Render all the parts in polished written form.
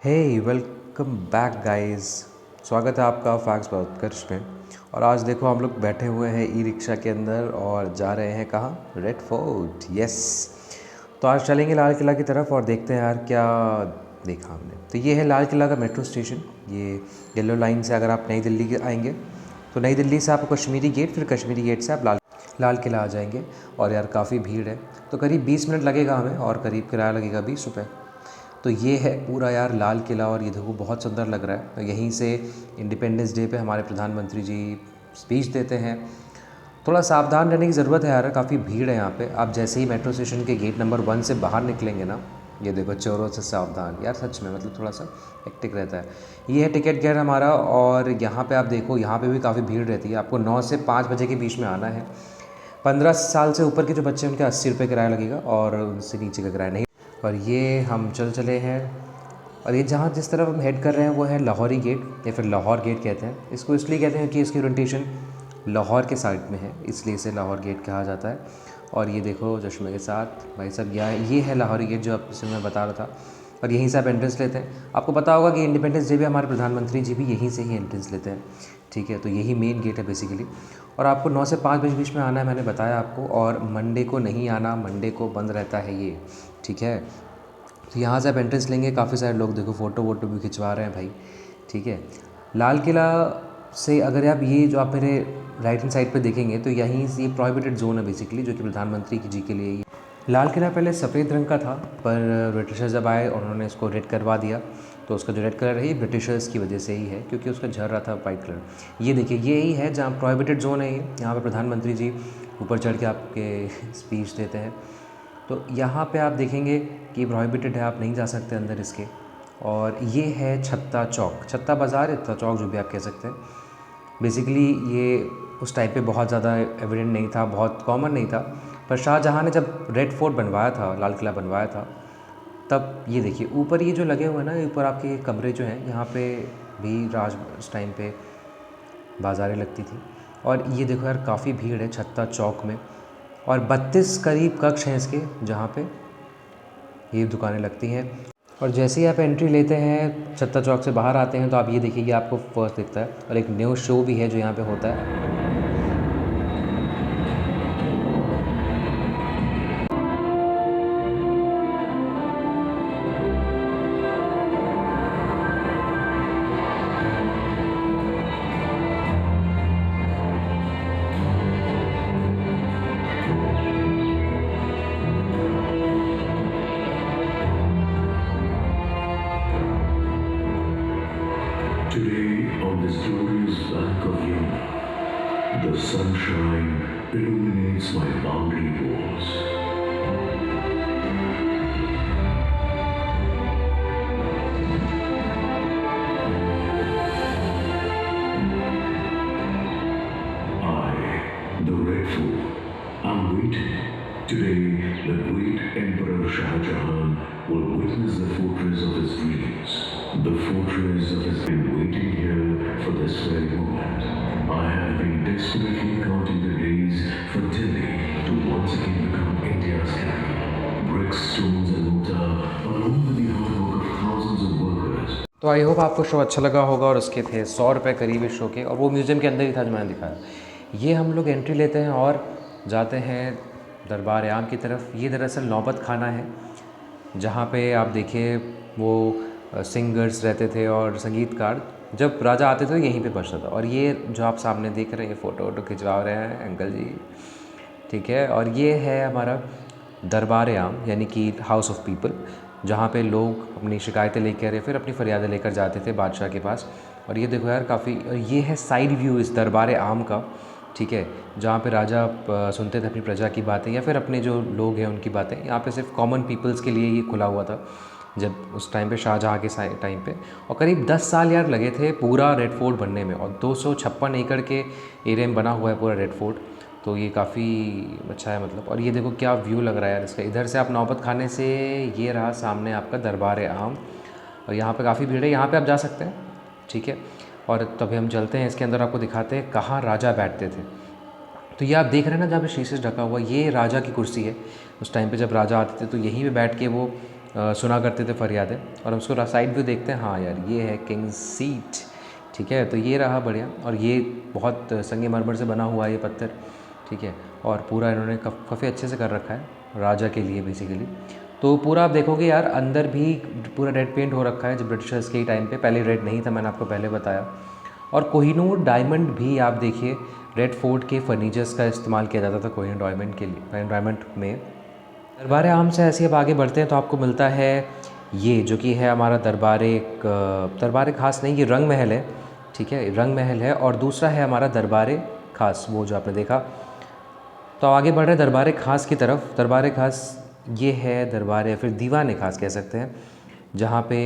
हे welcome back guys. स्वागत है आपका फैक्स पर उत्कर्ष में। और आज देखो हम लोग बैठे हुए हैं ई रिक्शा के अंदर और जा रहे हैं कहाँ, रेड फोर्ट। यस, तो आज चलेंगे लाल किला की तरफ और देखते हैं यार क्या देखा हमने। तो ये है लाल किला का मेट्रो स्टेशन। ये येलो लाइन से अगर आप नई दिल्ली के आएंगे तो नई दिल्ली से आपको कश्मीरी गेट, फिर कश्मीरी गेट से आप लाल किला आ जाएंगे। और यार काफ़ी भीड़ है, तो करीब 20 मिनट लगेगा हमें और करीब किराया लगेगा 20 रुपये। तो ये है पूरा यार लाल किला और ये देखो बहुत सुंदर लग रहा है। तो यहीं से इंडिपेंडेंस डे पे हमारे प्रधानमंत्री जी स्पीच देते हैं। थोड़ा सावधान रहने की ज़रूरत है यार, काफ़ी भीड़ है यहाँ पे। आप जैसे ही मेट्रो स्टेशन के गेट नंबर 1 से बाहर निकलेंगे ना, ये देखो चोरों से सावधान यार, सच में मतलब थोड़ा सा हेक्टिक रहता है। ये है टिकट गेट हमारा और यहाँ पे आप देखो यहाँ पे भी काफ़ी भीड़ रहती है। आपको 9 से 5 बजे के बीच में आना है। 15 साल से ऊपर के जो बच्चे हैं उनका 80 रुपये किराया लगेगा और उनसे नीचे का किराया नहीं। और ये हम चले हैं और ये जहाँ जिस तरफ हम हेड कर रहे हैं वो है लाहौरी गेट या फिर लाहौर गेट कहते हैं इसको। इसलिए कहते हैं कि इसकी ओरिएंटेशन लाहौर के साइड में है, इसलिए इसे लाहौर गेट कहा जाता है। और ये देखो चश्मे के साथ भाई साहब, ये है लाहौरी गेट जो आपसे मैं बता रहा था। और यहीं से आप एंट्रेंस लेते हैं। आपको पता होगा कि इंडिपेंडेंस डे भी हमारे प्रधानमंत्री जी भी यहीं से ही एंट्रेंस लेते हैं, ठीक है। तो यही मेन गेट है बेसिकली। और आपको 9 से 5 बजे बीच में आना है, मैंने बताया आपको। और मंडे को नहीं आना, मंडे को बंद रहता है ये, ठीक है। तो यहाँ से आप एंट्रेंस लेंगे, काफ़ी सारे लोग देखो फ़ोटो वोटो भी खिंचवा रहे हैं भाई, ठीक है। लाल किला से अगर आप ये जो आप मेरे राइट हैंड साइड पे देखेंगे तो यहीं से ये प्रोहिबिटेड जोन है बेसिकली, जो कि प्रधानमंत्री जी के लिए। लाल किला पहले सफ़ेद रंग का था, पर ब्रिटिशर्स जब आए और उन्होंने इसको रेड करवा दिया। तो उसका जो रेड कलर है ये ब्रिटिशर्स की वजह से ही है, क्योंकि उसका झर रहा था वाइट कलर। ये देखिए यही है जहाँ प्रोहिबिटेड जोन है ये, यहाँ पे प्रधानमंत्री जी ऊपर चढ़ के आपके स्पीच देते हैं। तो यहाँ पे आप देखेंगे कि प्रोहिबिटेड है, आप नहीं जा सकते अंदर इसके। और ये है छत्ता चौक, छत्ता बाज़ार, छत्ता चौक जो भी आप कह सकते हैं। बेसिकली ये उस टाइम पे बहुत ज़्यादा एविडेंट नहीं था, बहुत कॉमन नहीं था। पर शाहजहाँ ने जब रेड फोर्ट बनवाया था, लाल किला बनवाया था, तब ये देखिए ऊपर ये जो लगे हुए हैं ना, ऊपर आपके कमरे जो हैं, यहाँ पे भी राज उस टाइम पे बाज़ारें लगती थी। और ये देखो यार काफ़ी भीड़ है छत्ता चौक में। और 32 करीब कक्ष हैं इसके, जहाँ पे ये दुकानें लगती हैं। और जैसे ही आप एंट्री लेते हैं छत्ता चौक से बाहर आते हैं तो आप ये देखिए कि आपको फर्स्ट दिखता है। और एक न्यू शो भी है जो यहाँ पे होता है। Today, on this glorious bank of Yamuna, the sunshine illuminates my boundary walls. I, the Red Fort, am waiting. Today, the great Emperor Shah Jahan will witness the fortress of his dreams. The fortress of his been waiting here for this very moment. I have been desperately counting the days for Delhi to once again become India's capital. Bricks, stones and mortar, along with the hard work of thousands of workers. तो I hope आपको show अच्छा लगा होगा। और उसके थे 100 रुपये करीब इस शो के, और वो म्यूज़ियम के अंदर ही था जो मैंने दिखाया। ये हम लोग एंट्री लेते हैं और जाते हैं दरबार आम की तरफ। ये दरअसल नौबत खाना है, जहाँ पे आप देखिए वो सिंगर्स रहते थे और संगीतकार जब राजा आते थे यहीं पे बजता था। और ये जो आप सामने देख रहे हैं, ये फ़ोटो वोटो खिंचवा रहे हैं अंकल जी, ठीक है। और ये है हमारा दरबार आम, यानी कि हाउस ऑफ पीपल, जहाँ पे लोग अपनी शिकायतें लेकर या फिर अपनी फरियादें लेकर जाते थे बादशाह के पास। और ये देखो यार काफ़ी, और ये है साइड व्यू इस दरबार आम का, ठीक है, जहाँ पे राजा सुनते थे अपनी प्रजा की बातें या फिर अपने जो लोग हैं उनकी बातें। यहाँ पे सिर्फ कॉमन पीपल्स के लिए ये खुला हुआ था जब उस टाइम पे शाहजहाँ के टाइम पे। और करीब 10 साल यार लगे थे पूरा रेड फोर्ट बनने में। और 256 एकड़ के एरिया में बना हुआ है पूरा रेड फोर्ट। तो ये काफ़ी अच्छा है मतलब। और ये देखो क्या व्यू लग रहा है यार इसका। इधर से आप नौबत खाने से ये रहा सामने आपका दरबार आम। और यहाँ पे काफ़ी भीड़ है, यहाँ पे आप जा सकते हैं, ठीक है। और तभी हम चलते हैं इसके अंदर, आपको दिखाते हैं कहाँ राजा बैठते थे। तो ये आप देख रहे हैं ना जहाँ पे शीशे से ढका हुआ, ये राजा की कुर्सी है। उस टाइम पे जब राजा आते थे तो यहीं पे बैठ के वो सुना करते थे फरियादें। और हम उसको साइड व्यू देखते हैं, हाँ यार ये है किंग सीट, ठीक है। तो ये रहा बढ़िया, और ये बहुत संगमरमर से बना हुआ है ये पत्थर, ठीक है। और पूरा इन्होंने काफ़ी अच्छे से कर रखा है राजा के लिए बेसिकली। तो पूरा आप देखोगे यार अंदर भी पूरा रेड पेंट हो रखा है, जब ब्रिटिशर्स के ही टाइम पे, पहले रेड नहीं था, मैंने आपको पहले बताया। और कोहिनूर डायमंड भी आप देखिए, रेड फोर्ट के फर्नीचर्स का इस्तेमाल किया जाता था कोहिनूर डायमंड के लिए, डायमंड में। दरबार आम से ऐसे अब आगे बढ़ते हैं तो आपको मिलता है ये, जो कि है हमारा दरबार खास नहीं, ये रंग महल है, ठीक है, रंग महल है। और दूसरा है हमारा दरबार खास, वो जो आपने देखा। तो आगे बढ़ रहे हैं दरबार खास की तरफ। दरबार खास ये है दरबार, या फिर दीवान खास कह सकते हैं, जहाँ पे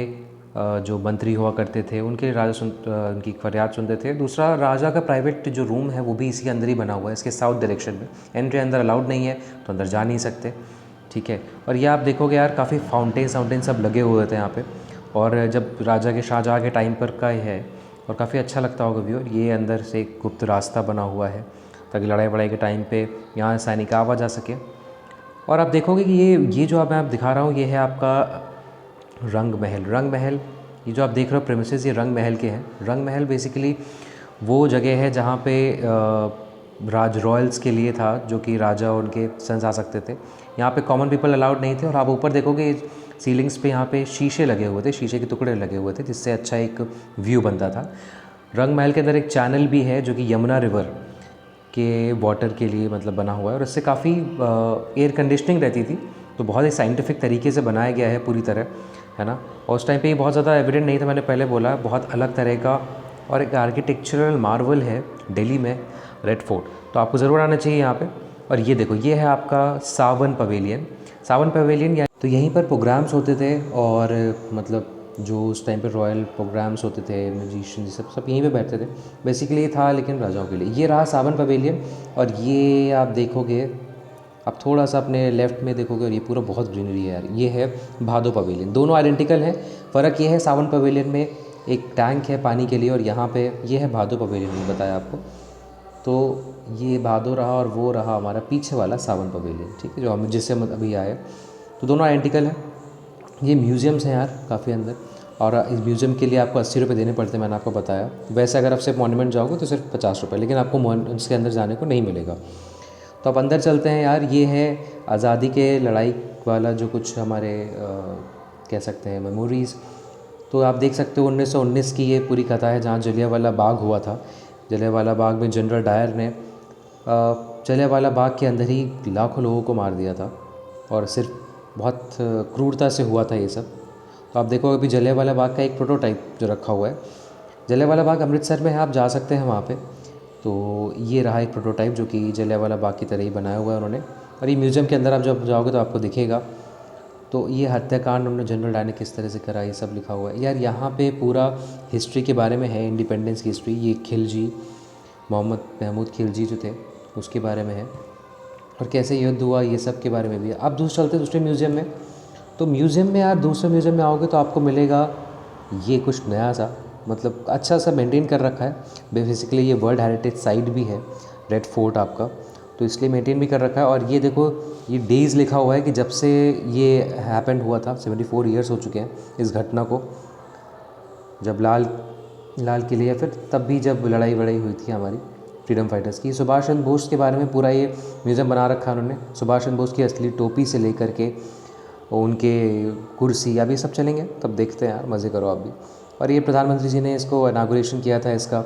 जो मंत्री हुआ करते थे उनके उनकी फरियाद सुनते थे। दूसरा राजा का प्राइवेट जो रूम है वो भी इसी के अंदर ही बना हुआ है, इसके साउथ डायरेक्शन में। एंट्री अंदर अलाउड नहीं है तो अंदर जा नहीं सकते, ठीक है। और ये आप देखोगे यार काफ़ी फाउंटेन सब लगे हुए थे यहाँ पे, और जब राजा के शाहजहाँ के टाइम पर का है, और काफ़ी अच्छा लगता होगा व्यू। ये अंदर से एक गुप्त रास्ता बना हुआ है ताकि लड़ाई वड़ाई के टाइम पे यहाँ सैनिक आवा जा सके। और आप देखोगे कि ये जो मैं आप दिखा रहा हूँ, ये है आपका रंग महल। रंग महल, ये जो आप देख रहे हो प्रेमिसेस, ये रंग महल के हैं। रंग महल बेसिकली वो जगह है जहाँ पे रॉयल्स के लिए था, जो कि राजा और उनके सन्स आ सकते थे। यहाँ पे कॉमन पीपल अलाउड नहीं थे। और आप ऊपर देखोगे सीलिंग्स पे यहाँ पे शीशे लगे हुए थे, शीशे के टुकड़े लगे हुए थे, जिससे अच्छा एक व्यू बनता था। रंग महल के अंदर एक चैनल भी है जो कि यमुना रिवर के वाटर के लिए मतलब बना हुआ है, और इससे काफ़ी एयर कंडीशनिंग रहती थी। तो बहुत ही साइंटिफिक तरीके से बनाया गया है पूरी तरह, है ना। और उस टाइम पे ये बहुत ज़्यादा एविडेंट नहीं था, मैंने पहले बोला, बहुत अलग तरह का और एक आर्किटेक्चरल मार्वल है दिल्ली में रेड फोर्ट। तो आपको ज़रूर आना चाहिए यहाँ पे। और ये देखो, ये है आपका सावन पवेलियन। सावन पवेलियन या तो यहीं पर प्रोग्राम्स होते थे, और मतलब जो उस टाइम पे रॉयल प्रोग्राम्स होते थे, म्यूजिशियन सब यहीं पे बैठते थे। बेसिकली ये था लेकिन राजाओं के लिए। ये रहा सावन पवेलियन। और ये आप देखोगे, आप थोड़ा सा अपने लेफ़्ट में देखोगे, और ये पूरा बहुत ग्रीनरी है यार। ये है भादो पवेलियन। दोनों आइडेंटिकल हैं। फ़र्क ये है, सावन पवेलियन में एक टैंक है पानी के लिए, और यहाँ पे ये है भादो पवेलियन में बताया आपको। तो ये भादो रहा, और वो रहा हमारा पीछे वाला सावन पवेलियन, ठीक है, जो हम जिससे हम अभी आए। तो दोनों आइडेंटिकल हैं। ये म्यूज़ियम्स हैं यार काफ़ी अंदर, और इस म्यूज़ियम के लिए आपको 80 रुपये देने पड़ते हैं, मैंने आपको बताया। वैसे अगर आप सिर्फ मॉन्यूमेंट जाओगे तो सिर्फ 50 रुपये, लेकिन आपको इसके अंदर जाने को नहीं मिलेगा। तो अब अंदर चलते हैं यार। ये है आज़ादी के लड़ाई वाला जो कुछ हमारे कह सकते हैं मेमोरीज़। तो आप देख सकते हो 1919 की ये पूरी कथा है, जहाँ जलियांवाला बाग हुआ था। जलियांवाला बाग में जनरल डायर ने जलियांवाला बाग के अंदर ही लाखों लोगों को मार दिया था, और सिर्फ बहुत क्रूरता से हुआ था ये सब। तो आप देखो अभी जलियांवाला बाग का एक प्रोटोटाइप जो रखा हुआ है, जलियांवाला बाग अमृतसर में है, आप जा सकते हैं वहाँ पे। तो ये रहा एक प्रोटोटाइप जो कि जलियांवाला बाग की तरह ही बनाया हुआ है उन्होंने। और ये म्यूज़ियम के अंदर आप जब जाओगे तो आपको दिखेगा। तो ये हत्याकांड उन्होंने जनरल डायर ने किस तरह से करा, ये सब लिखा हुआ है यार। यहाँ पे पूरा हिस्ट्री के बारे में है, इंडिपेंडेंस की हिस्ट्री। ये खिलजी, मोहम्मद महमूद खिलजी जो थे, उसके बारे में है, और कैसे युद्ध हुआ ये सब के बारे में भी है। अब चलते दूसरे म्यूज़ियम में। तो म्यूज़ियम में यार, दूसरे म्यूज़ियम में आओगे तो आपको मिलेगा ये कुछ नया सा, मतलब अच्छा सा मेंटेन कर रखा है। बेसिकली ये वर्ल्ड हेरिटेज साइट भी है रेड फोर्ट आपका, तो इसलिए मेंटेन भी कर रखा है। और ये देखो, ये डेज़ लिखा हुआ है कि जब से ये हैपेंड हुआ था, 74 ईयर्स हो चुके हैं इस घटना को, जब लाल किले, या फिर तब भी जब लड़ाई वड़ाई हुई थी हमारी फ्रीडम फाइटर्स की। सुभाष चंद्र बोस के बारे में पूरा ये म्यूज़ियम बना रखा है उन्होंने। सुभाष चंद्र बोस की असली टोपी से लेकर के उनके कुर्सी, अभी सब चलेंगे तब देखते हैं यार, मज़े करो आप भी। और ये प्रधानमंत्री जी ने इसको इनागुरेशन किया था इसका,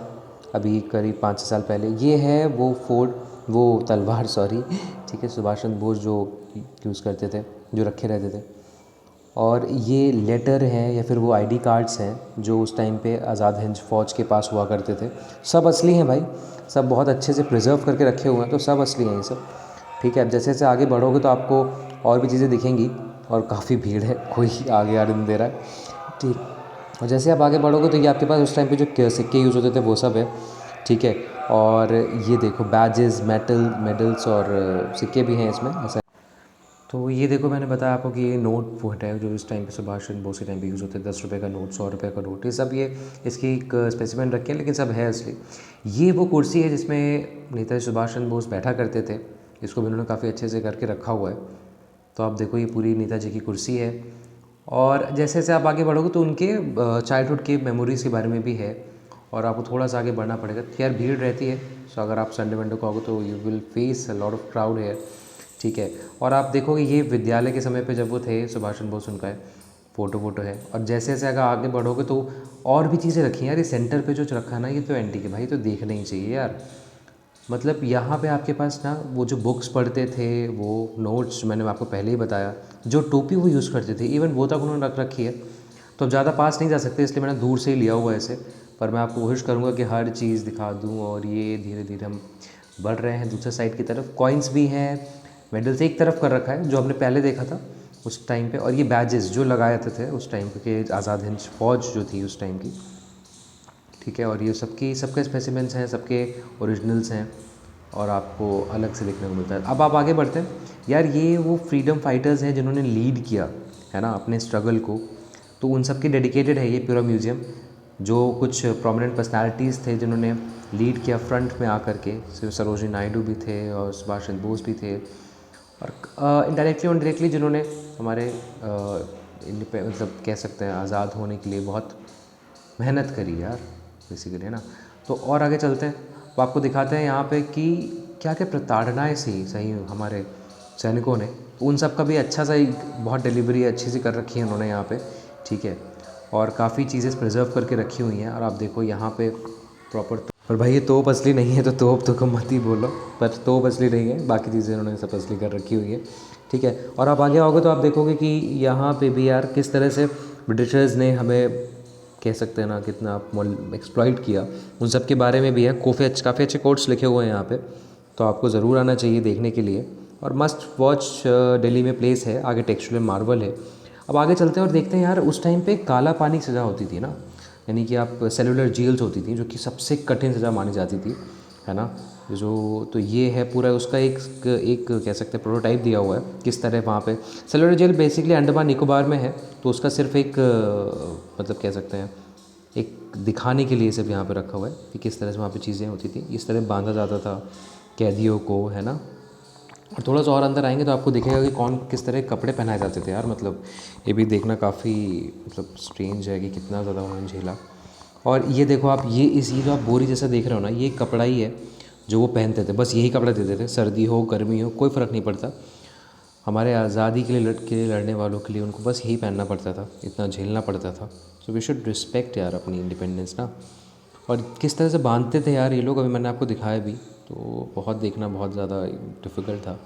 अभी करीब 5-6 साल पहले। ये है वो फोर्ट, वो तलवार सॉरी, ठीक है, सुभाष चंद्र बोस जो यूज़ करते थे, जो रखे रहते थे। और ये लेटर हैं या फिर वो आईडी कार्ड्स हैं जो उस टाइम पे आज़ाद हिंद फ़ौज के पास हुआ करते थे। सब असली हैं भाई, सब बहुत अच्छे से प्रिजर्व करके रखे हुए हैं, तो सब असली हैं ये सब, ठीक है। अब जैसे जैसे आगे बढ़ोगे तो आपको और भी चीज़ें दिखेंगी, और काफ़ी भीड़ है, कोई आगे आने नहीं दे रहा है, ठीक। और जैसे आप आगे बढ़ोगे तो ये आपके पास उस टाइम पे जो सिक्के यूज़ होते थे वो सब है, ठीक है। और ये देखो बैजेस, मेडल्स और सिक्के भी हैं इसमें, ऐसा। तो ये देखो, मैंने बताया आपको कि ये नोट वो है जो इस टाइम पे सुभाष चंद्र बोस के टाइम पे यूज़ होते हैं, 10 रुपये का नोट, 100 रुपये का नोट, ये सब, ये इसकी एक स्पेसिमेन रखे हैं, लेकिन सब है असली। ये वो कुर्सी है जिसमें नेताजी सुभाष चंद्र बोस बैठा करते थे, इसको भी उन्होंने काफ़ी अच्छे से करके रखा हुआ है। तो आप देखो, ये पूरी नेताजी की कुर्सी है, और जैसे जैसे आप आगे बढ़ोगे तो उनके चाइल्डहुड के मेमोरीज़ के बारे में भी है, और आपको थोड़ा सा आगे बढ़ना पड़ेगा। तो यार भीड़ रहती है, सो अगर आप संडे मंडे को आओगे तो you will face a lot of crowd है, ठीक है। और आप देखोगे ये विद्यालय के समय पे जब वो थे, सुभाष चंद्र बोस उनका है, फ़ोटो है। और जैसे जैसे अगर आगे बढ़ोगे तो और भी चीज़ें रखी हैं यार। ये सेंटर पे जो रखा है ना, ये तो एंटी के भाई तो देखना ही चाहिए यार। मतलब यहाँ पे आपके पास ना वो जो बुक्स पढ़ते थे, वो नोट्स मैंने आपको पहले ही बताया, जो टोपी वो यूज़ करते थे इवन वो तक उन्होंने रख रखी है। तो अब ज़्यादा पास नहीं जा सकते, इसलिए मैंने दूर से ही लिया हुआ है ऐसे, पर मैं आपको कोशिश करूँगा कि हर चीज़ दिखा दूँ। और ये धीरे धीरे हम बढ़ रहे हैं दूसरे साइड की तरफ। कॉइन्स भी हैं, मेडल्स एक तरफ कर रखा है जो हमने पहले देखा था उस टाइम पे, और ये बैजेस जो लगाए जाते थे उस टाइम पे कि आज़ाद हिंद फौज जो थी उस टाइम की, ठीक है। और ये सबके स्पेसिमेंट्स हैं, सबके ओरिजिनल्स हैं, और आपको अलग से देखने को मिलता है। अब आप आगे बढ़ते हैं यार। ये वो फ्रीडम फाइटर्स हैं जिन्होंने लीड किया है ना अपने स्ट्रगल को, तो उन सब के डेडिकेटेड है ये पूरा म्यूज़ियम। जो कुछ प्रोमिनेंट पर्सनालिटीज़ थे जिन्होंने लीड किया फ्रंट में आकर के, सिर्फ सरोजिनी नायडू भी थे और सुभाष चंद्र बोस भी थे, और इनडायरेक्टली और डायरेक्टली जिन्होंने हमारे मतलब कह सकते हैं आज़ाद होने के लिए बहुत मेहनत करी यार बेसिकली, है ना। तो और आगे चलते हैं, वो आपको दिखाते हैं यहाँ पे कि क्या क्या प्रताड़नाएँ सही हमारे सैनिकों ने। उन सब का भी अच्छा सा एक बहुत डिलीवरी अच्छी सी कर रखी है उन्होंने यहाँ पे, ठीक है। और काफ़ी चीज़ें प्रिजर्व करके रखी हुई हैं। और आप देखो यहाँ पे प्रॉपर, पर भाई ये तोप असली नहीं है, तो तोप तो कम मत ही बोलो, पर तोप असली नहीं है, बाकी चीज़ें उन्होंने सब असली कर रखी हुई है, ठीक है। और आप आगे आओगे तो आप देखोगे कि यहाँ पे भी यार किस तरह से ब्रिटिशर्स ने हमें कह सकते हैं ना कितना एक्सप्लॉइट किया, उन सब के बारे में भी है। काफ़ी अच्छे कोट्स लिखे हुए हैं यहाँ पे, तो आपको ज़रूर आना चाहिए देखने के लिए। और मस्ट वॉच दिल्ली में प्लेस है, आगे टेक्सचुअल मार्बल है। अब आगे चलते हैं और देखते हैं यार, उस टाइम पे काला पानी की सज़ा होती थी ना, यानी कि आप सेलुलर जेल्स होती थी जो कि सबसे कठिन सज़ा मानी जाती थी, है ना। जो तो ये है पूरा उसका एक कह सकते हैं प्रोटोटाइप दिया हुआ है किस तरह वहाँ पे cellular jail basically Andaman Nicobar में है। तो उसका सिर्फ एक मतलब कह सकते हैं एक दिखाने के लिए सिर्फ यहाँ पे रखा हुआ है कि किस तरह से वहाँ पे चीज़ें होती थी, इस तरह बांधा जाता था कैदियों को, है ना। और थोड़ा सा और अंदर आएंगे तो आपको दिखेगा कि कौन किस तरह के कपड़े पहनाए जाते थे यार। मतलब ये भी देखना काफ़ी मतलब स्ट्रेंज है कि कितना ज़्यादा उन्होंने झेला। और ये देखो आप, ये जो आप बोरी जैसा देख रहे हो ना, ये कपड़ा ही है जो वो पहनते थे, बस यही कपड़ा देते थे, सर्दी हो गर्मी हो कोई फ़र्क नहीं पड़ता। हमारे आज़ादी के लिए लड़ने वालों के लिए उनको बस यही पहनना पड़ता था, इतना झेलना पड़ता था। सो वी शुड रिस्पेक्ट यार अपनी इंडिपेंडेंस ना। और किस तरह से बांधते थे यार ये लोग, अभी मैंने आपको दिखाया भी, तो बहुत देखना बहुत ज़्यादा डिफ़िकल्ट था,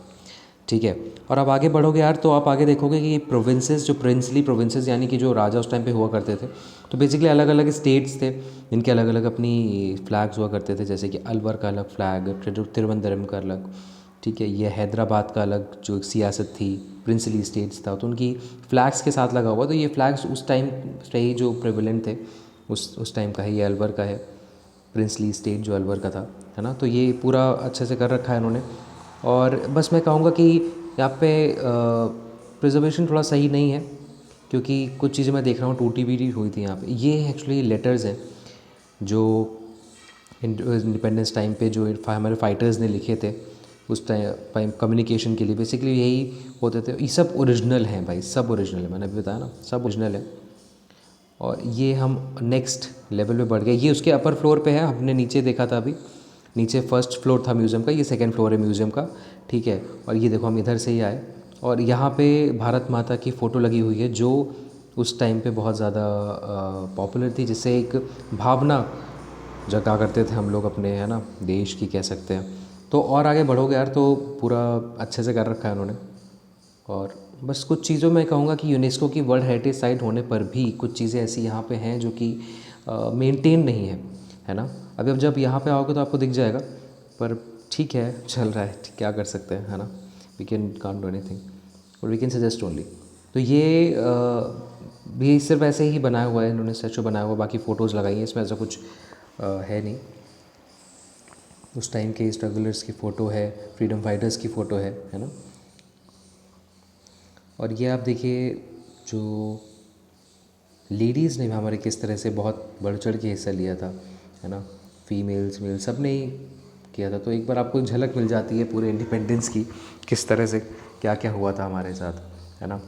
ठीक है। और अब आगे बढ़ोगे यार तो आप आगे देखोगे कि प्रोविंसेस, जो प्रिंसली प्रोविंसेस यानी कि जो राजा उस टाइम पे हुआ करते थे, तो बेसिकली अलग अलग स्टेट्स थे जिनके अलग अलग अपनी फ्लैग्स हुआ करते थे। जैसे कि अलवर का अलग फ्लैग, तिरुवनंतपुरम का अलग, ठीक है। ये हैदराबाद का अलग जो एक सियासत थी, प्रिंसली स्टेट्स था तो उनकी फ्लैग्स के साथ लगा हुआ। तो ये फ्लैग्स उस टाइम से ही जो प्रेवलेंट थे उस टाइम का है, ये अलवर का है, प्रिंसली स्टेट जो अलवर का था, है ना। तो ये पूरा अच्छे से कर रखा है इन्होंने। और बस मैं कहूँगा कि यहाँ पे प्रिजर्वेशन थोड़ा सही नहीं है, क्योंकि कुछ चीज़ें मैं देख रहा हूँ टूटी भी हुई थी यहाँ पे। ये एक्चुअली लेटर्स हैं जो इंडिपेंडेंस टाइम पे जो हमारे फाइटर्स ने लिखे थे उस टाइम कम्युनिकेशन के लिए, बेसिकली यही होते थे। ये सब ओरिजिनल हैं भाई, सब ओरिजिनल है, मैंने अभी बताया ना सब ओरिजिनल है। और ये हम नेक्स्ट लेवल पे बढ़ गए, ये उसके अपर फ्लोर पे है, हमने नीचे देखा था अभी, नीचे फर्स्ट फ्लोर था म्यूज़ियम का, ये सेकंड फ्लोर है म्यूज़ियम का, ठीक है। और ये देखो हम इधर से ही आए, और यहाँ पे भारत माता की फ़ोटो लगी हुई है जो उस टाइम पे बहुत ज़्यादा पॉपुलर थी, जिससे एक भावना जगा करते थे हम लोग अपने, है ना, देश की कह सकते हैं। तो और आगे बढ़ोगे यार तो पूरा अच्छे से कर रखा है उन्होंने। और बस कुछ चीज़ों में कहूँगा कि यूनेस्को की वर्ल्ड हेरिटेज साइट होने पर भी कुछ चीज़ें ऐसी यहाँ पे हैं जो कि मेंटेन नहीं है ना। अभी अब जब यहाँ पे आओगे तो आपको दिख जाएगा, पर ठीक है चल रहा है, क्या कर सकते हैं, है ना। We can can't do anything और वी कैन सजेस्ट ओनली। तो ये भी सिर्फ ऐसे ही बनाया हुआ है इन्होंने, स्टैचू बनाया हुआ, बाकी फ़ोटोज़ लगाई हैं इसमें, ऐसा कुछ है नहीं। उस टाइम के स्ट्रगलर्स की फ़ोटो है, फ्रीडम फाइटर्स की फ़ोटो है ना। और ये आप देखिए जो लेडीज़ ने भी हमारे किस तरह से बहुत बढ़ चढ़ के हिस्सा लिया था, है ना। फीमेल्स मेल सब ने ही किया था। तो एक बार आपको झलक मिल जाती है पूरे इंडिपेंडेंस की, किस तरह से क्या क्या हुआ था हमारे साथ, है ना।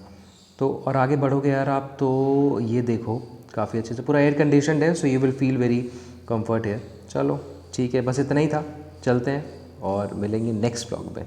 तो और आगे बढ़ोगे यार आप तो ये देखो काफ़ी अच्छे से पूरा एयर कंडीशनड है, so you will feel very comfort है। चलो ठीक है, बस इतना ही था, चलते हैं और मिलेंगे नेक्स्ट ब्लॉग में।